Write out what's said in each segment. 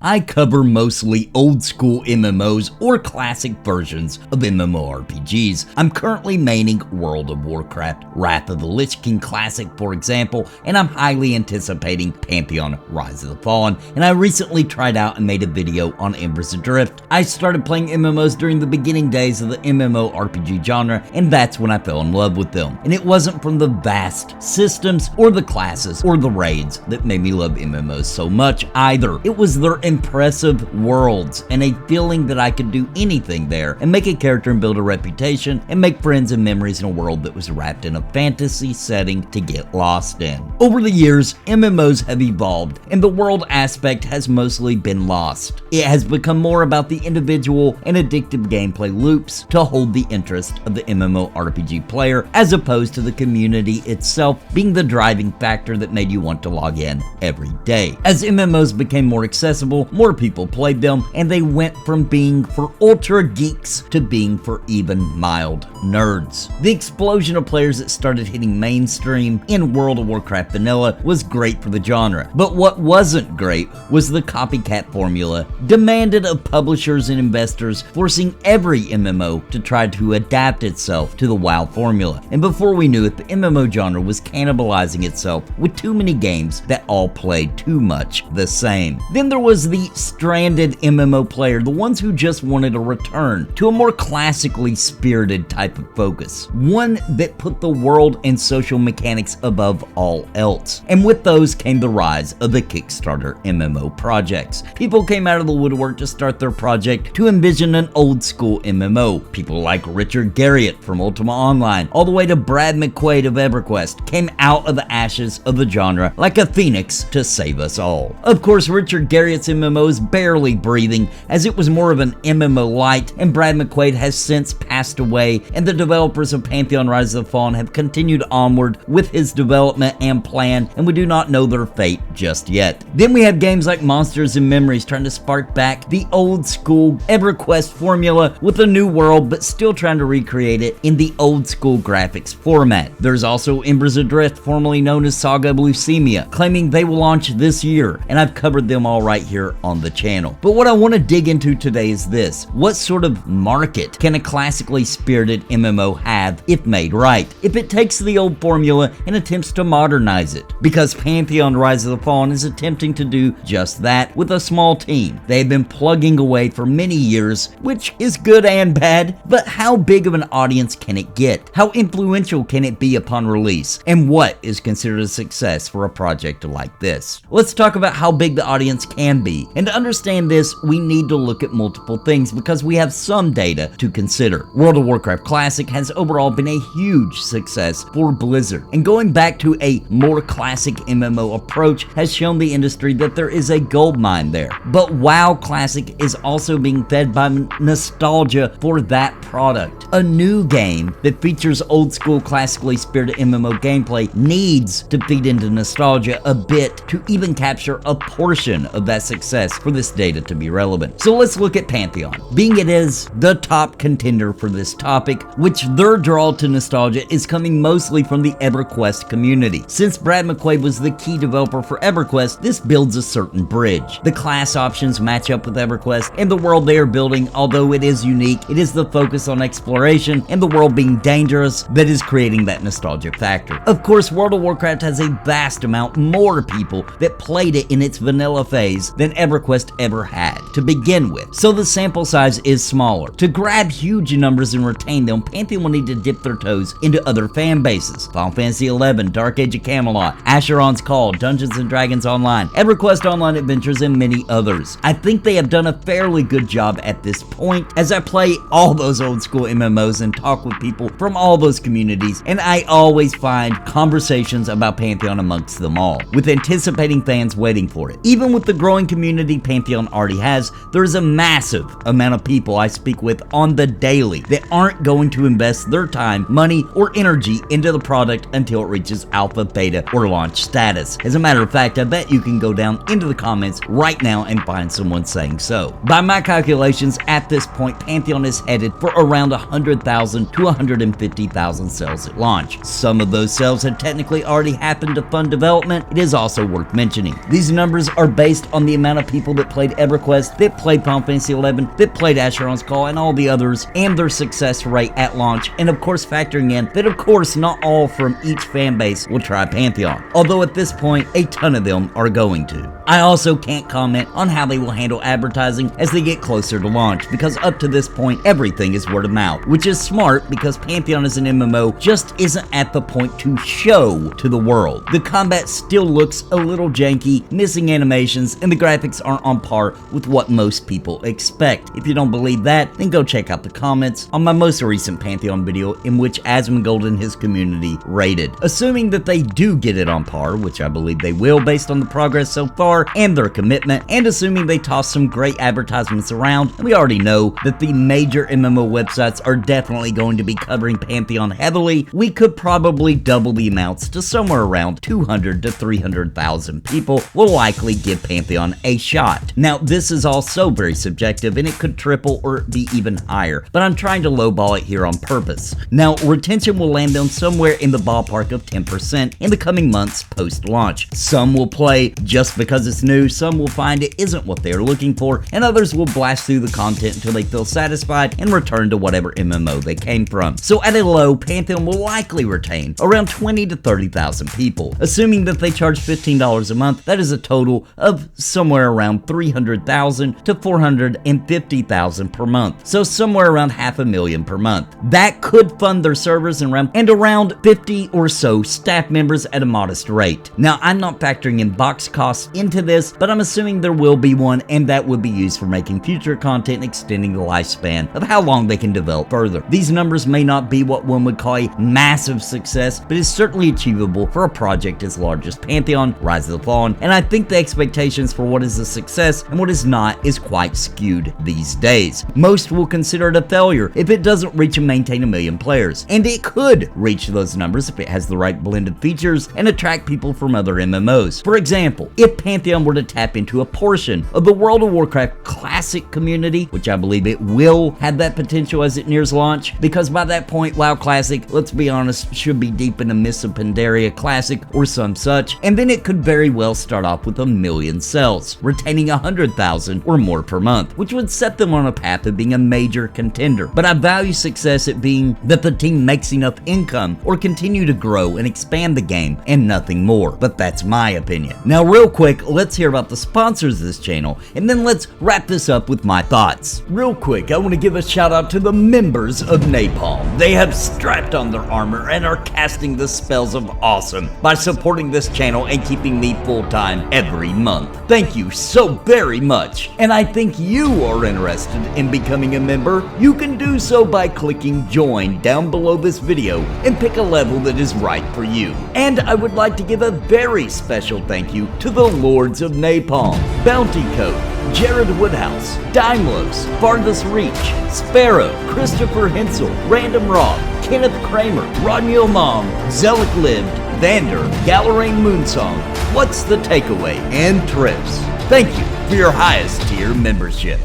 I cover mostly old school MMOs or classic versions of MMORPGs. I'm currently maining World of Warcraft Wrath of the Lich King Classic, for example, and I'm highly anticipating Pantheon Rise of the Fallen, and I recently tried out and made a video on Embers Adrift. I started playing MMOs during the beginning days of the MMORPG genre, and that's when I fell in love with them. And it wasn't from the vast systems or the classes or the raids that made me love MMOs so much either. It was their impressive worlds and a feeling that I could do anything there and make a character and build a reputation and make friends and memories in a world that was wrapped in a fantasy setting to get lost in. Over the years, MMOs have evolved and the world aspect has mostly been lost. It has become more about the individual and addictive gameplay loops to hold the interest of the MMORPG player, as opposed to the community itself being the driving factor that made you want to log in every day. As MMOs became more accessible, more people played them, and they went from being for ultra geeks to being for even mild nerds. The explosion of players that started hitting mainstream in World of Warcraft Vanilla was great for the genre, but what wasn't great was the copycat formula demanded of publishers and investors, forcing every MMO to try to adapt itself to the WoW formula. And before we knew it, the MMO genre was cannibalizing itself with too many games that all played too much the same. Then there was the stranded MMO player, the ones who just wanted a return to a more classically spirited type of focus, one that put the world and social mechanics above all else. And with those came the rise of the Kickstarter MMO projects. People came out of the woodwork to start their project to envision an old school MMO. People like Richard Garriott from Ultima Online, all the way to Brad McQuaid of EverQuest, came out of the ashes of the genre like a phoenix to save us all. Of course, Richard Garriott's MMO is barely breathing, as it was more of an MMO light, and Brad McQuaid has since passed away, and the developers of Pantheon Rise of the Fallen have continued onward with his development and plan, and we do not know their fate just yet. Then we have games like Monsters and Memories trying to spark back the old school EverQuest formula with a new world, but still trying to recreate it in the old school graphics format. There's also Embers Adrift, formerly known as Saga of Leucemia, claiming they will launch this year, and I've covered them all right here on the channel. But what I want to dig into today is this: what sort of market can a classically spirited MMO have if made right, if it takes the old formula and attempts to modernize it? Because Pantheon Rise of the Fallen is attempting to do just that with a small team. They have been plugging away for many years, which is good and bad, but how big of an audience can it get? How influential can it be upon release? And what is considered a success for a project like this? Let's talk about how big the audience can be. And to understand this, we need to look at multiple things because we have some data to consider. World of Warcraft Classic has overall been a huge success for Blizzard, and going back to a more classic MMO approach has shown the industry that there is a gold mine there. But WoW Classic is also being fed by nostalgia for that product. A new game that features old school classically spirited MMO gameplay needs to feed into nostalgia a bit to even capture a portion of that success for this data to be relevant. So let's look at Pantheon, being it is the top contender for this topic, which their draw to nostalgia is coming mostly from the EverQuest community. Since Brad McQuaid was the key developer for EverQuest, this builds a certain bridge. The class options match up with EverQuest, and the world they are building, although it is unique, it is the focus on exploration and the world being dangerous that is creating that nostalgia factor. Of course, World of Warcraft has a vast amount more people that played it in its vanilla phase than EverQuest ever had to begin with, so the sample size is smaller. To grab huge numbers and retain them, Pantheon will need to dip their toes into other fan bases: Final Fantasy XI, Dark Age of Camelot, Asheron's Call, Dungeons & Dragons Online, EverQuest Online Adventures, and many others. I think they have done a fairly good job at this point, as I play all those old school MMOs and talk with people from all those communities, and I always find conversations about Pantheon amongst them all, with anticipating fans waiting for it. Even with the growing community Pantheon already has, as there is a massive amount of people I speak with on the daily that aren't going to invest their time, money, or energy into the product until it reaches alpha, beta, or launch status. As a matter of fact, I bet you can go down into the comments right now and find someone saying so. By my calculations, at this point, Pantheon is headed for around 100,000 to 150,000 sales at launch. Some of those sales have technically already happened to fund development. It is also worth mentioning. These numbers are based on the amount of people that played EverQuest, that played Final Fantasy XI, that played Asheron's Call, and all the others, and their success rate at launch, and of course factoring in that of course not all from each fan base will try Pantheon, although at this point a ton of them are going to. I also can't comment on how they will handle advertising as they get closer to launch, because up to this point everything is word of mouth, which is smart because Pantheon as an MMO just isn't at the point to show to the world. The combat still looks a little janky, missing animations, and the graphics aren't on par with what most people expect. If you don't believe that, then go check out the comments on my most recent Pantheon video in which Asmongold and his community rated. Assuming that they do get it on par, which I believe they will based on the progress so far and their commitment, and assuming they toss some great advertisements around, and we already know that the major MMO websites are definitely going to be covering Pantheon heavily, we could probably double the amounts to somewhere around 200 to 300,000 people will likely give Pantheon a shot. Now, this is also very subjective and it could triple or be even higher, but I'm trying to lowball it here on purpose. Now, retention will land on somewhere in the ballpark of 10% in the coming months post-launch. Some will play just because it's new, some will find it isn't what they're looking for, and others will blast through the content until they feel satisfied and return to whatever MMO they came from. So at a low, Pantheon will likely retain around 20 to 30,000 people. Assuming that they charge $15 a month, that is a total of somewhere around 300,000 to 450,000 per month. So somewhere around 500,000 per month. That could fund their servers and around 50 or so staff members at a modest rate. Now, I'm not factoring in box costs into this, but I'm assuming there will be one, and that would be used for making future content and extending the lifespan of how long they can develop further. These numbers may not be what one would call a massive success, but it's certainly achievable for a project as large as Pantheon Rise of the Fallen, and I think the expectations for what is a success and what is not is quite skewed these days. Most will consider it a failure if it doesn't reach and maintain 1 million players, and it could reach those numbers if it has the right blended features and attract people from other MMOs. For example, if Pantheon were to tap into a portion of the World of Warcraft Classic community, which I believe it will have that potential as it nears launch, because by that point WoW Classic, let's be honest, should be deep in the Mists of Pandaria Classic or some such, and then it could very well start off with 1 million sales, retaining 100,000 or more per month, which would set them on a path of being a major contender. But I value success at being that the team makes enough income or continue to grow and expand the game and nothing more, but that's my opinion. Now real quick, let's hear about the sponsors of this channel, and then let's wrap this up with my thoughts. Real quick, I want to give a shout out to the members of Napalm. They have strapped on their armor and are casting the spells of awesome by supporting this channel and keeping me full-time every month. Thank you so very much. And I think you are interested in becoming a member. You can do so by clicking join down below this video and pick a level that is right for you. And I would like to give a very special thank you to the Lords of Napalm, Bounty Code, Jared Woodhouse, Daimlos, Farthest Reach, Sparrow, Christopher Hensel, Random Rob, Kenneth Kramer, Rodney Mom, Zelik Lived, Vander, Galerain Moonsong, What's the Takeaway, and Trips. Thank you for your highest tier membership.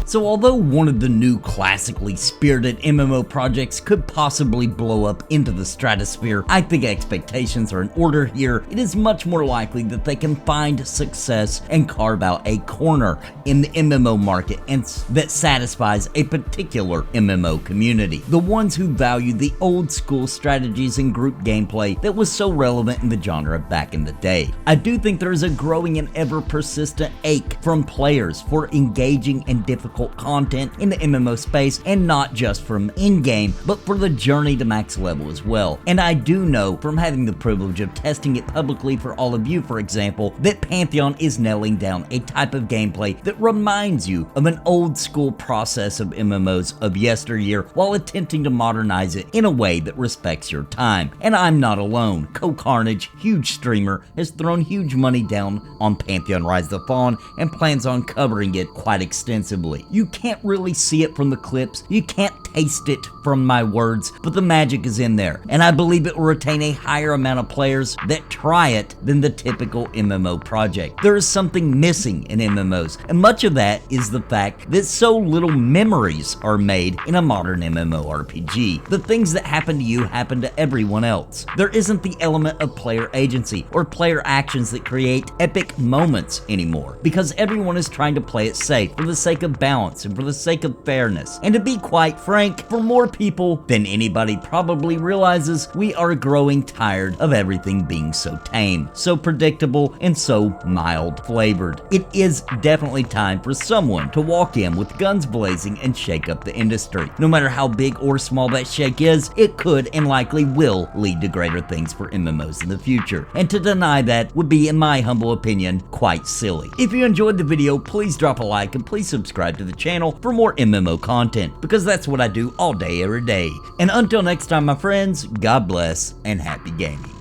So although one of the new classically spirited MMO projects could possibly blow up into the stratosphere, I think expectations are in order here. It is much more likely that they can find success and carve out a corner in the MMO market and that satisfies a particular MMO community. The ones who value the old school strategies and group gameplay that was so relevant in the genre back in the day. I do think there is a growing and ever persistent ache from players for engaging and difficult difficult content in the MMO space, and not just from in-game, but for the journey to max level as well. And I do know from having the privilege of testing it publicly for all of you, for example, that Pantheon is nailing down a type of gameplay that reminds you of an old school process of MMOs of yesteryear while attempting to modernize it in a way that respects your time. And I'm not alone. Co-Carnage, huge streamer, has thrown huge money down on Pantheon Rise the Fawn and plans on covering it quite extensively. You can't really see it from the clips, you can't taste it from my words, but the magic is in there, and I believe it will retain a higher amount of players that try it than the typical MMO project. There is something missing in MMOs, and much of that is the fact that so little memories are made in a modern MMORPG. The things that happen to you happen to everyone else. There isn't the element of player agency or player actions that create epic moments anymore, because everyone is trying to play it safe for the sake of balance and for the sake of fairness. And to be quite frank, for more people than anybody probably realizes, we are growing tired of everything being so tame, so predictable, and so mild flavored. It is definitely time for someone to walk in with guns blazing and shake up the industry. No matter how big or small that shake is, it could and likely will lead to greater things for MMOs in the future. And to deny that would be, in my humble opinion, quite silly. If you enjoyed the video, please drop a like and please subscribe to the channel for more MMO content, because that's what I do all day, every day. And until next time, my friends, God bless and happy gaming.